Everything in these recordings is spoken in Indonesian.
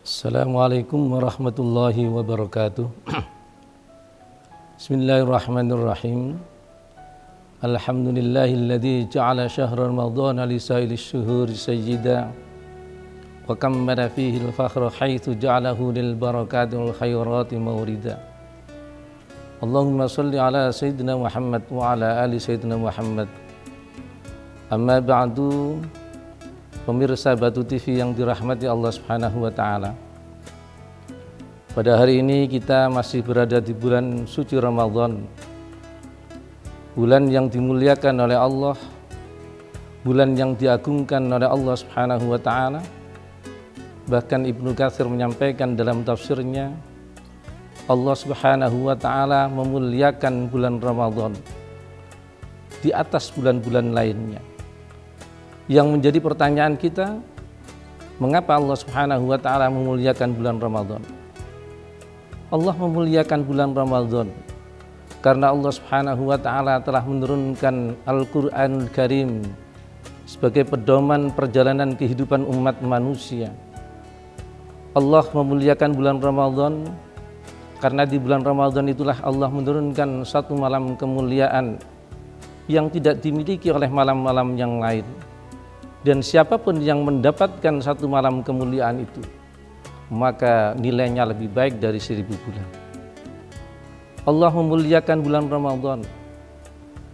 Assalamualaikum warahmatullahi wabarakatuh. Bismillahirrahmanirrahim. Alhamdulillahilladzi ja'ala syahra ramadhana li sa'ilish syuhuri sayyida wa kammala fihi al-fakhra haitsu ja'alahu lil barakati wal khairati mawrida. Allahumma shalli ala sayyidina Muhammad wa ala ali sayyidina Muhammad. Amma ba'du. Pemirsa Batu TV yang dirahmati Allah Subhanahu wa taala. Pada hari ini kita masih berada di bulan suci Ramadan. Bulan yang dimuliakan oleh Allah, bulan yang diagungkan oleh Allah Subhanahu wa taala. Bahkan Ibnu Katsir menyampaikan dalam tafsirnya, Allah Subhanahu wa taala memuliakan bulan Ramadan di atas bulan-bulan lainnya. Yang menjadi pertanyaan kita, mengapa Allah Subhanahu wa taala memuliakan bulan Ramadan? Allah memuliakan bulan Ramadan karena Allah Subhanahu wa taala telah menurunkan Al-Qur'anul Karim sebagai pedoman perjalanan kehidupan umat manusia. Allah memuliakan bulan Ramadan karena di bulan Ramadan itulah Allah menurunkan satu malam kemuliaan yang tidak dimiliki oleh malam-malam yang lain. Dan siapapun yang mendapatkan satu malam kemuliaan itu, maka nilainya lebih baik dari 1000 bulan. Allah memuliakan bulan Ramadan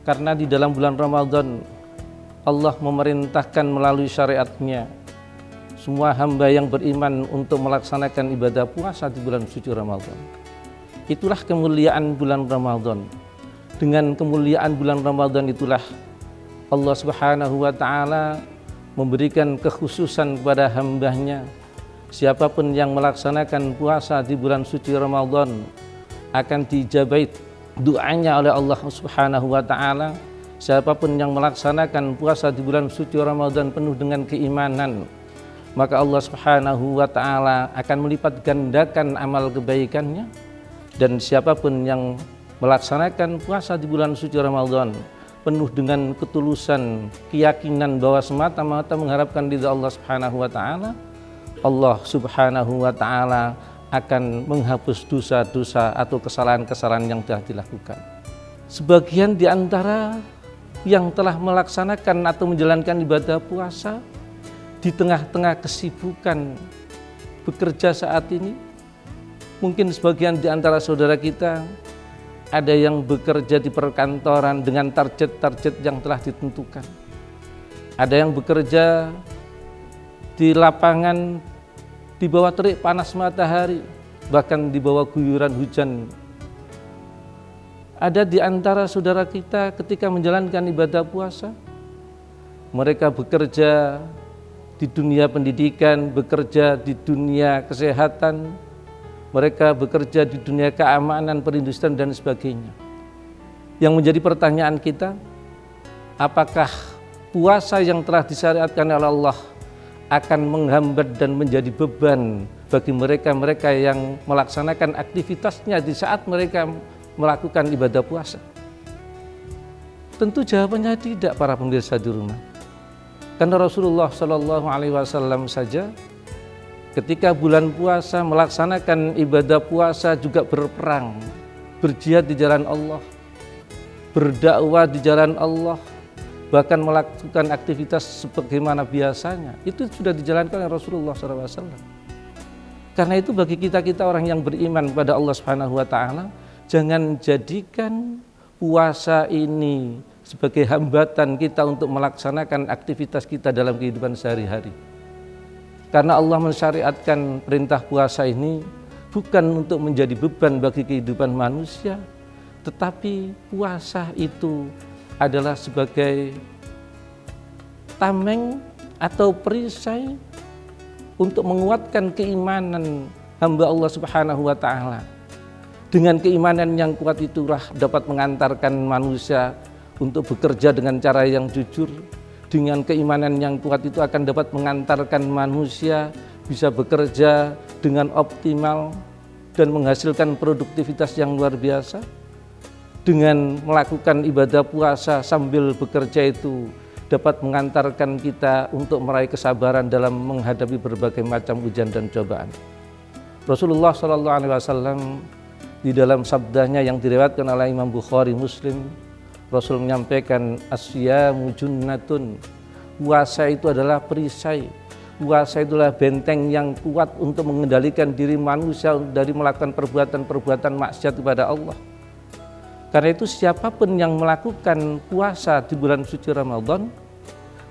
karena di dalam bulan Ramadan Allah memerintahkan melalui syariatnya semua hamba yang beriman untuk melaksanakan ibadah puasa di bulan suci Ramadan. Itulah kemuliaan bulan Ramadan. Dengan kemuliaan bulan Ramadan itulah Allah Subhanahu wa taala memberikan kekhususan kepada hambanya. Siapapun yang melaksanakan puasa di bulan suci Ramadan akan diijabahi doanya oleh Allah Subhanahu wa taala. Siapapun yang melaksanakan puasa di bulan suci Ramadan penuh dengan keimanan, maka Allah Subhanahu wa taala akan melipat gandakan amal kebaikannya. Dan siapapun yang melaksanakan puasa di bulan suci Ramadan penuh dengan ketulusan, keyakinan bahwa semata-mata mengharapkan ridha Allah Subhanahu wa taala, Allah Subhanahu wa taala akan menghapus dosa-dosa atau kesalahan-kesalahan yang telah dilakukan. Sebagian di antara yang telah melaksanakan atau menjalankan ibadah puasa di tengah-tengah kesibukan bekerja saat ini, mungkin sebagian di antara saudara kita ada yang bekerja di perkantoran dengan target-target yang telah ditentukan. Ada yang bekerja di lapangan di bawah terik panas matahari, bahkan di bawah guyuran hujan. Ada di antara saudara kita ketika menjalankan ibadah puasa, mereka bekerja di dunia pendidikan, bekerja di dunia kesehatan, mereka bekerja di dunia keamanan, perindustrian dan sebagainya. Yang menjadi pertanyaan kita, apakah puasa yang telah disyariatkan oleh Allah akan menghambat dan menjadi beban bagi mereka-mereka yang melaksanakan aktivitasnya di saat mereka melakukan ibadah puasa? Tentu jawabannya tidak, para pemirsa di rumah. Karena Rasulullah SAW saja ketika bulan puasa melaksanakan ibadah puasa juga berperang, berjihad di jalan Allah, berdakwah di jalan Allah, bahkan melakukan aktivitas sebagaimana biasanya. Itu sudah dijalankan oleh Rasulullah SAW. Karena itu bagi kita orang yang beriman kepada Allah Subhanahu wa taala, jangan jadikan puasa ini sebagai hambatan kita untuk melaksanakan aktivitas kita dalam kehidupan sehari-hari. Karena Allah mensyariatkan perintah puasa ini bukan untuk menjadi beban bagi kehidupan manusia, tetapi puasa itu adalah sebagai tameng atau perisai untuk menguatkan keimanan hamba Allah Subhanahu wa taala. Dengan keimanan yang kuat itulah dapat mengantarkan manusia untuk bekerja dengan cara yang jujur. Dengan keimanan yang kuat itu akan dapat mengantarkan manusia bisa bekerja dengan optimal dan menghasilkan produktivitas yang luar biasa. Dengan melakukan ibadah puasa sambil bekerja itu dapat mengantarkan kita untuk meraih kesabaran dalam menghadapi berbagai macam ujian dan cobaan. Rasulullah Shallallahu Alaihi Wasallam di dalam sabdanya yang diriwayatkan oleh Imam Bukhari Muslim, Rasul menyampaikan asyamu junnatun, puasa itu adalah perisai, puasa itulah benteng yang kuat untuk mengendalikan diri manusia dari melakukan perbuatan-perbuatan maksiat kepada Allah. Karena itu siapapun yang melakukan puasa di bulan suci Ramadan,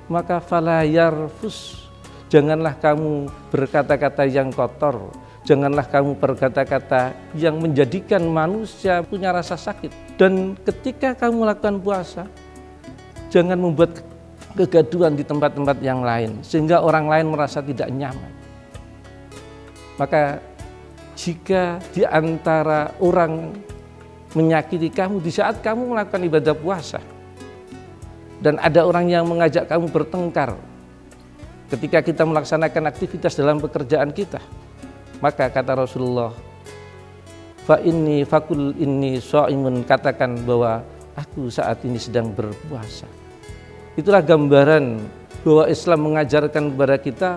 maka fala yarfus, janganlah kamu berkata-kata yang kotor, janganlah kamu berkata-kata yang menjadikan manusia punya rasa sakit. Dan ketika kamu melakukan puasa, jangan membuat kegaduhan di tempat-tempat yang lain sehingga orang lain merasa tidak nyaman. Maka jika di antara orang menyakiti kamu di saat kamu melakukan ibadah puasa, dan ada orang yang mengajak kamu bertengkar ketika kita melaksanakan aktivitas dalam pekerjaan kita, maka kata Rasulullah, fakul inni shaimun, katakan bahwa aku saat ini sedang berpuasa. Itulah gambaran bahwa Islam mengajarkan kepada kita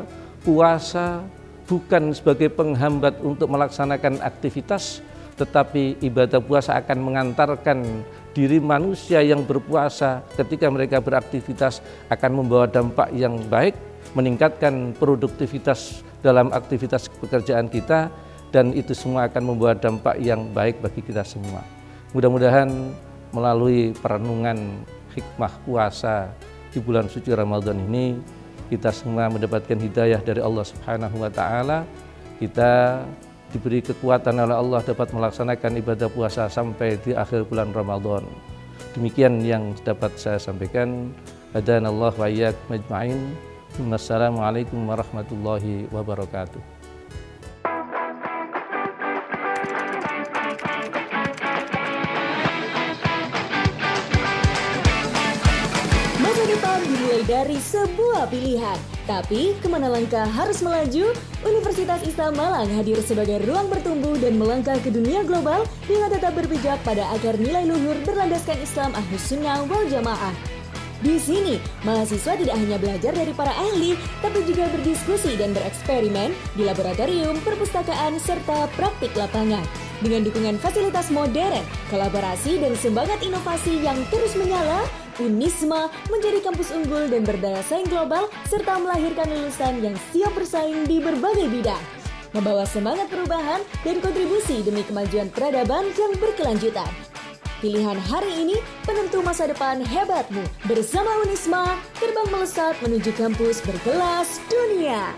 puasa bukan sebagai penghambat untuk melaksanakan aktivitas, tetapi ibadah puasa akan mengantarkan diri manusia yang berpuasa ketika mereka beraktivitas akan membawa dampak yang baik, meningkatkan produktivitas dalam aktivitas pekerjaan kita, dan itu semua akan membawa dampak yang baik bagi kita semua. Mudah-mudahan melalui perenungan hikmah puasa di bulan suci Ramadan ini, kita semua mendapatkan hidayah dari Allah Subhanahu wa Ta'ala. Kita diberi kekuatan oleh Allah dapat melaksanakan ibadah puasa sampai di akhir bulan Ramadan. Demikian yang dapat saya sampaikan. Hadanallahu wa iyyakum ajma'in. Wassalamualaikum warahmatullahi wabarakatuh. Masa depan dimulai dari sebuah pilihan. Tapi kemana langkah harus melaju? Universitas Islam Malang hadir sebagai ruang bertumbuh dan melangkah ke dunia global dengan tetap berpijak pada akar nilai luhur berlandaskan Islam Ahlus Sunnah wal Jamaah. Di sini, mahasiswa tidak hanya belajar dari para ahli, tapi juga berdiskusi dan bereksperimen di laboratorium, perpustakaan, serta praktik lapangan. Dengan dukungan fasilitas modern, kolaborasi dan semangat inovasi yang terus menyala, Unisma menjadi kampus unggul dan berdaya saing global serta melahirkan lulusan yang siap bersaing di berbagai bidang. Membawa semangat perubahan dan kontribusi demi kemajuan peradaban yang berkelanjutan. Pilihan hari ini penentu masa depan hebatmu. Bersama Unisma, terbang melesat menuju kampus berkelas dunia.